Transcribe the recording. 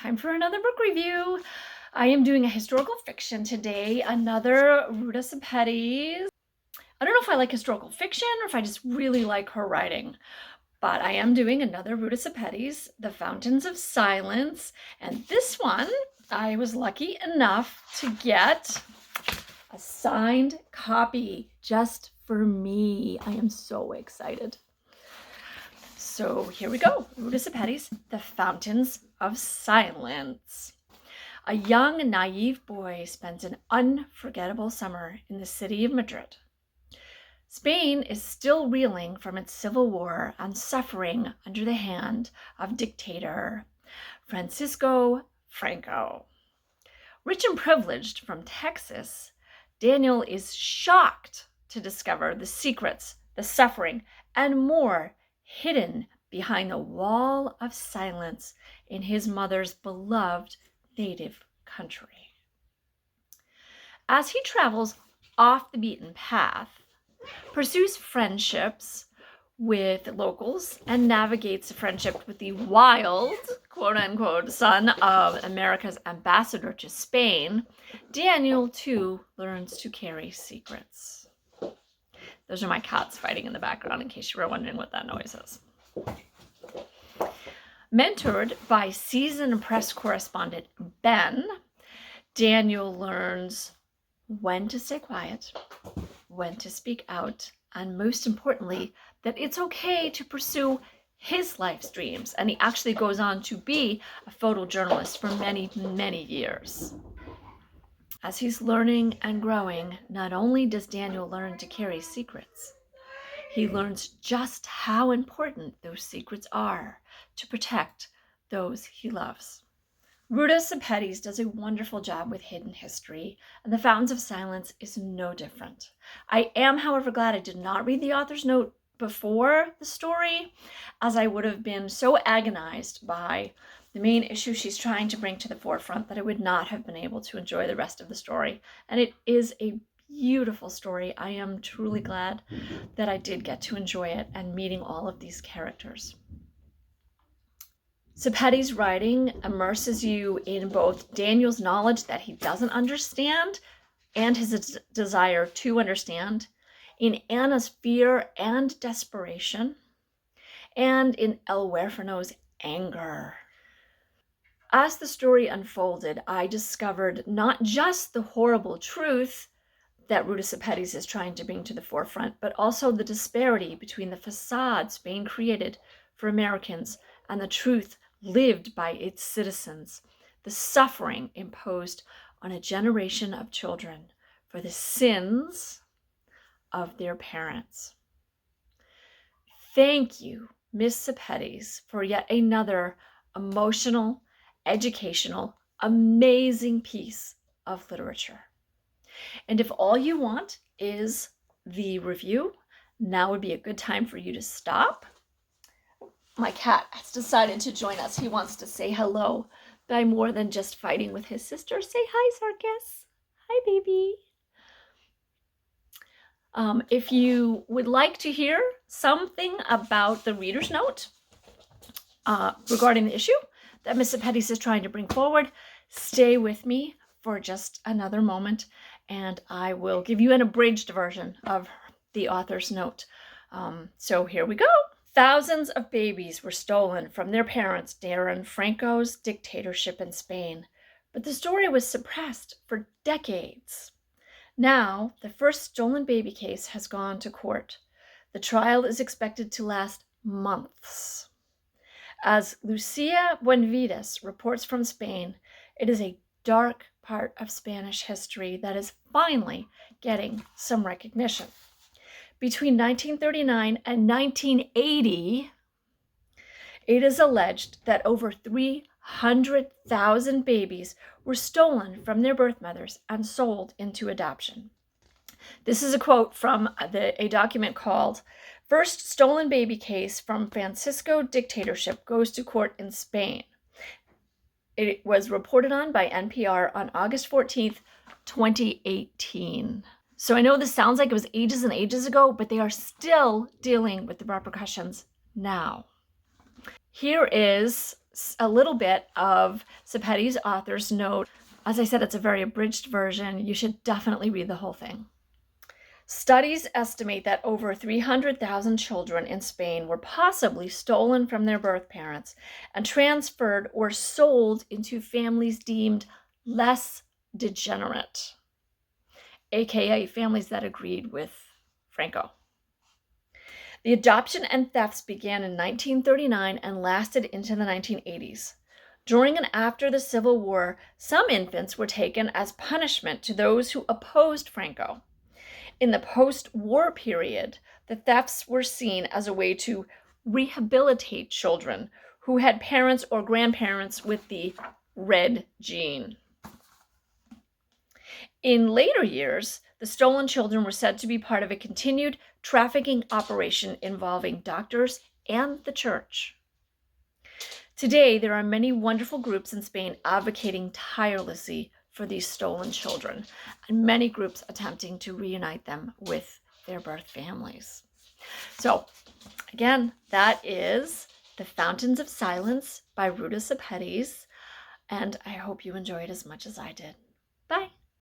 time for another book review. I am doing a historical fiction today, another Ruta Sepetys. I don't know if I like historical fiction or if I just really like her writing, but I am doing another Ruta Sepetys, The Fountains of Silence, and this one I was lucky enough to get a signed copy just for me. I am so excited. So here we go. Ruta Sepetys, The Fountains of Silence. A young, naive boy spends an unforgettable summer in the city of Madrid. Spain is still reeling from its civil war and suffering under the hand of dictator FranciscoFranco. Rich and privileged from Texas, Daniel is shocked to discover the secrets, the suffering, and more hidden behind the wall of silence in his mother's beloved native country. As he travels off the beaten path, pursues friendships with locals, and navigates a friendship with the wild, quote-unquote, son of America's ambassador to Spain, Daniel, too, learns to carry secrets. Those are my cats fighting in the background, in case you were wondering what that noise is. Mentored by seasoned press correspondent Ben, Daniel learns when to stay quiet, when to speak out, and most importantly, that it's okay to pursue his life's dreams. And he actually goes on to be a photojournalist for many, many years. As he's learning and growing, not only does Daniel learn to carry secrets, he learns just how important those secrets are to protect those he loves. Ruta Sepetys does a wonderful job with hidden history, and The Fountains of Silence is no different. I am, however, glad I did not read the author's note before the story, as I would have been so agonized by the main issue she's trying to bring to the forefront that I would not have been able to enjoy the rest of the story. And it is a beautiful story. I am truly glad that I did get to enjoy it and meeting all of these characters. Sepetys' writing immerses you in both Daniel's knowledge that he doesn't understand and his desire to understand, in Anna's fear and desperation, and in El Huérfano's anger. As the story unfolded, I discovered not just the horrible truth that Ruta Sepetys is trying to bring to the forefront, but also the disparity between the facade Spain created for Americans and the truth lived by its citizens, the suffering imposed on a generation of children for the sins of their parents. Thank you, Miss Sepetys, for yet another emotional, educational, amazing piece of literature. And if all you want is the review, now would be a good time for you to stop. My cat has decided to join us. He wants to say hello by more than just fighting with his sister. Say hi, Sarkis. Hi, baby. If you would like to hear something about the reader's note regarding the issue that Miss Sepetys is trying to bring forward, stay with me for just another moment, and I will give you an abridged version of the author's note. So here we go. Thousands of babies were stolen from their parents during Franco's dictatorship in Spain, but the story was suppressed for decades. Now, the first stolen baby case has gone to court. The trial is expected to last months. As Lucia Buenvides reports from Spain, it is a dark part of Spanish history that is finally getting some recognition. Between 1939 and 1980, it is alleged that over 300,000 babies were stolen from their birth mothers and sold into adoption. This is a quote from a document called First Stolen Baby Case from Francisco Dictatorship Goes to Court in Spain. It was reported on by NPR on August 14th, 2018. So I know this sounds like it was ages and ages ago, but they are still dealing with the repercussions now. Here is a little bit of Sepetys' author's note. As I said, it's a very abridged version. You should definitely read the whole thing. Studies estimate that over 300,000 children in Spain were possibly stolen from their birth parents and transferred or sold into families deemed less degenerate, aka families that agreed with Franco. The adoption and thefts began in 1939 and lasted into the 1980s. During and after the Civil War, some infants were taken as punishment to those who opposed Franco. In the post-war period, the thefts were seen as a way to rehabilitate children who had parents or grandparents with the red gene. In later years, the stolen children were said to be part of a continued trafficking operation involving doctors and the church. Today, there are many wonderful groups in Spain advocating tirelessly for these stolen children, and many groups attempting to reunite them with their birth families. So, again, that is The Fountains of Silence by Ruta Sepetys, and I hope you enjoyed as much as I did. Bye!